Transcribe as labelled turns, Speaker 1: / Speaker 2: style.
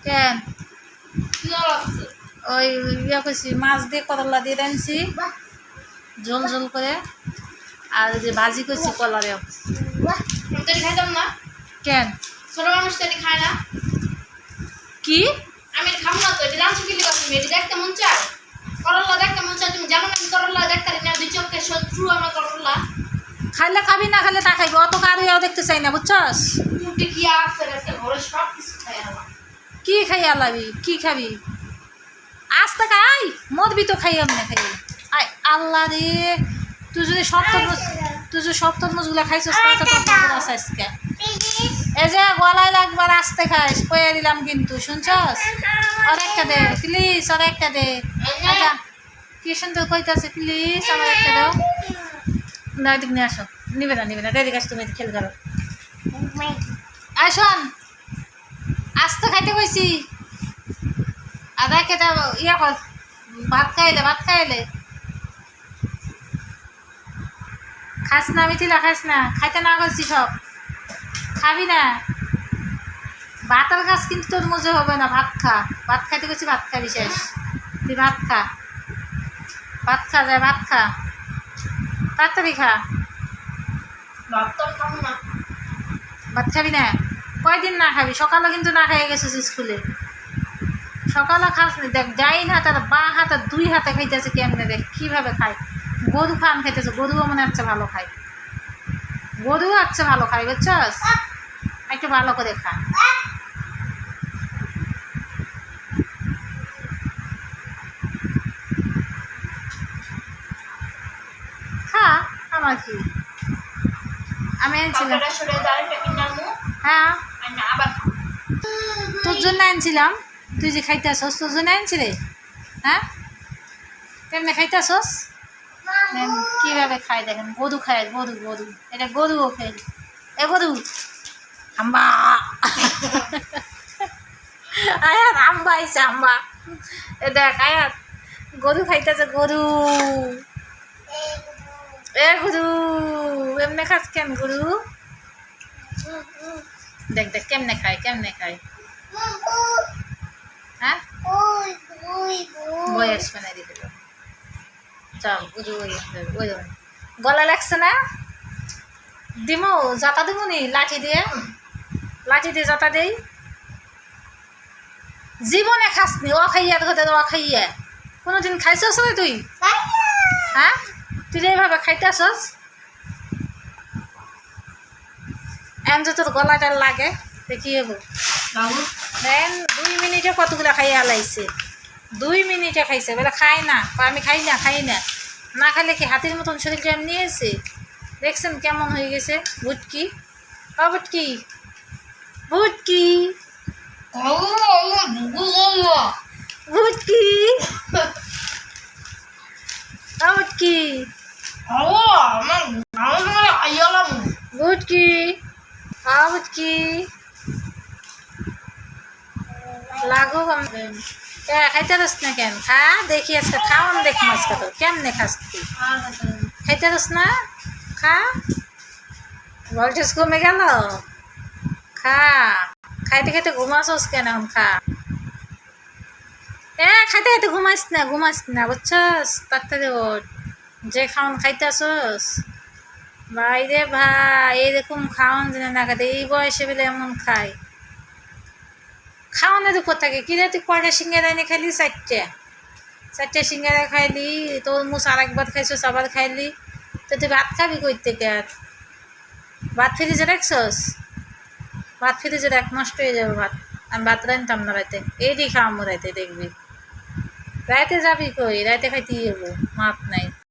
Speaker 1: কেন ওই ইয়া করছি মাছ দিয়ে করলা দিয়ে রাঁধছি ঝোল ঝোল করে আর যে ভাজি করছি কলারেও।
Speaker 2: খাইতাম না
Speaker 1: কেন
Speaker 2: ছোট মানুষ তো খায় না।
Speaker 1: কি
Speaker 2: আমি খাবো না তো, এটা রাঁধছি কি লিখা তুমি? এটা দেখতে মন চায়, করলা দেখতে মন চায়। তুমি জানো না আমি করলা দেখতে না, দুই চোখে শত্রু আমার করলা।
Speaker 1: খাইলে খাবি না খাইলে তা খাইবি, অত কারুও দেখতে চাই না বুঝছস।
Speaker 2: মুখে কি আছে রেখে ঘরে সব কিছু খাই আমার।
Speaker 1: কি খাই আলাবি কি খাবি আস্তে খাই মরবি তো খাই এমনি খাই। আই আল্লাহ রে তুই যদি সব তরমুজগুলো খাইছিস তাহলে তো তোর খবর আছে আজকে। এই যে গলায় লাগবার আস্তে খাইস কয়ে দিলাম কিন্তু শুনছস। আর একটা দে প্লিজ, আর একটা দে। আচ্ছা কি সুন্দর কইতাছে প্লিজ আমার একটা দাও না। এদিক নিয়ে আসো, নিবে না দেরি কাছে তুমি খেল করো। আসন আস্তে খাইতে কইছি। আদা খেতে ইয়া কর, ভাত খাইলে খাস না মিথিলা, খাস না, খাইতে না করছি সব খাবি না। ভাতের কাজ কিন্তু তোর মজা হবে না, ভাত খা। ভাত খাইতে করছি ভাত খাবি শেষ। তুই ভাত খা যায়, ভাত খা তাড়াতাড়ি খা।
Speaker 2: ভাত তো খাবো না।
Speaker 1: ভাত খাবি না কয়দিন না খাবি? সকালে কিন্তু না খাইয়ে গেছিস স্কুলে, সকালে খাস নি। দেখ যাই না তার বাঁ হাতে দুই হাতে খাইতেছে কেমনে, দেখ কীভাবে খায়। গরু খান খাইতেছে, গরুও মনে হচ্ছে ভালো খায়, গরুও হচ্ছে ভালো খায় বুঝছস। একটু ভালো করে খা। খা আমার কি, আমি আনছিলাম। হ্যাঁ তোর জন্য আনছিলাম, তুই যে খাইতে আসস তোর জন্য আনছিলে। হ্যাঁ কেমনে খাইতে আসস, কীভাবে খাই দেখেন। গরু খায়, গরু এটা গরুও খাই। এ গরু আম্বা আয়াত আম্বা আইসে আম্বা। এ দেখ আয়াত গরু খাইতেছে, গরু। এ গরু এমনি খাস কেন গরু? দেখ কেমনে খায় হ্যাঁ বয়স বানাই দিতে চল ওই গলা লাগছে না? দিমো জাতা দিব নি লাঠি দিয়ে জাতা দেই। জীবনে খাসনি ও খাইয়া ধরে ও খাইয়া কোনোদিন খাইছস রে তুই? হ্যাঁ তুই যে এইভাবে খাইতে আসস এন যে তোর গলাটা লাগে দেখি হবো। দেন 2 মিনিটে কতগুলো খাইয়া হালাইছে, 2 মিনিটে খাইছে। বলে খাই না, আমি খাই না না খাইলে কি হাতির মতন শরীরটা এমনি আছে। দেখছেন কেমন হয়ে গেছে ভুটকি। ভুটকি ভুটকি ভুটকি ভুটকি ভুটকি ভুটকি লাগো খাইতে পারস না কেন? খা দেখি আজকে খাওয়ান দেখ মাছটা তো কেমনে খাস তুই। খাইতে পারস না, খা। ভোল্টেজ কমে গেল, খা। খাইতে ঘুমাছস কেন? এখন খা। খাইতে ঘুমাইস না বুঝছস। তাড়াতাড়ি ওঠ, যে খাওয়ান খাইতে আসস। ভাই রে ভাই এরকম খাওয়ান জেনে না খাতে এই বয়সে বেলে এমন খায়। খাওয়ানোর উপর থাকে কি রে? তুই কয়টা সিঙ্গারা এনে খাইলি? 4টে সিঙ্গারা খাইলি, তরমুজ আর একবার খাইছস, আবার খাইলি। তো তুই ভাত খাবি কই থেকে? আর ভাত ফ্রিজে রাখছস? ভাত ফ্রিজে রাখ, নষ্ট হয়ে যাবে ভাত। আমি ভাত রাঁধতাম না রাতে, এইটি খাওয়াবো রাতে দেখবি। রাতে যাবি কই? রাতে খাইতেই যাবো, মাপ নাই।